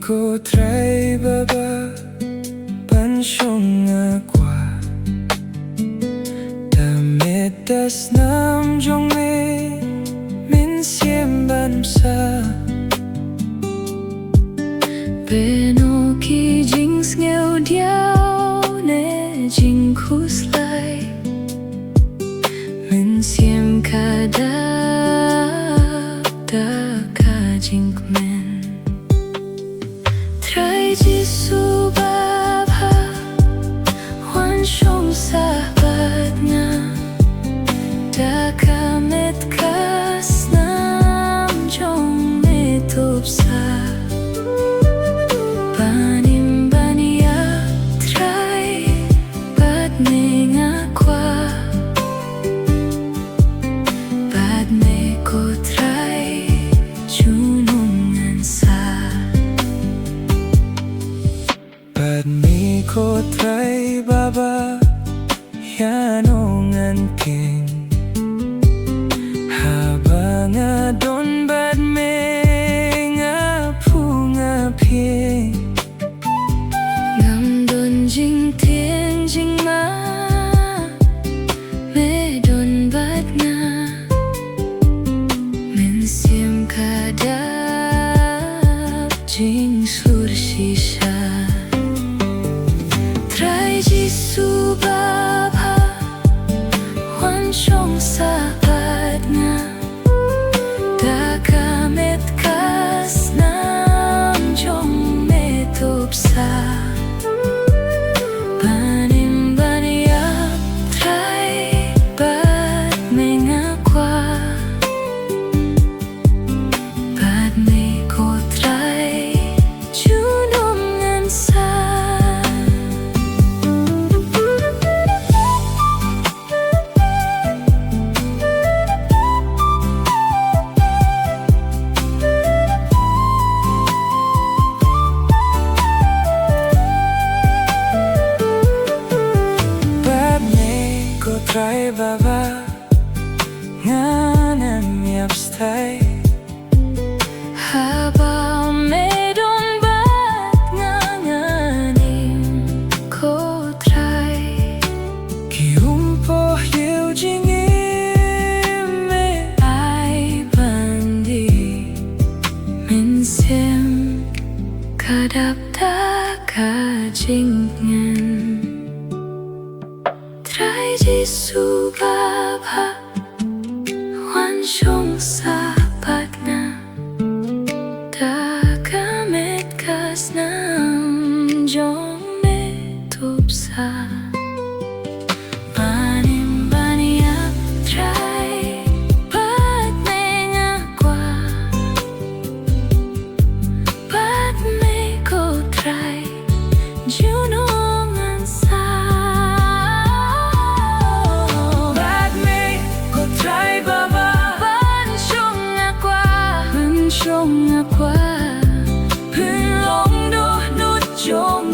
Ko trai baba pansyong akwa damit das nam jong me min siem ban sa Beno ki jings nghèo điao ne jing khus lai min siem ka da ka jing men Trai Giêsu ba ba hoan shong sahabat nga da ka met kas nam jong me top sa banim bania trai bat me nga kwa bat me ko trai junungan sa Bad mi ko trai baba yanongan king habang adon bad me nga punga pie Ngam don jing tieng jing ma me don bad nga min siem kadap jing sur shisha Trai Giêsu ba ba hoan shong sahabat nga da ka met kas nam jong me top sa banim bania trai bat me nga kwa bat me ko trai junungan sa Trai baba nga namyap stay Habang me don bat nga nganim ko trai Kiumpo hiu jingim me Ai bandi min siem kadap da ka jingen Trai Giêsu ba ba hoan shong sahabat nga da ka met kas nam jong me top sa banim bania trai bat me nga kwa bat me ko trai junungan sa Shong akwa Pulong do nut jong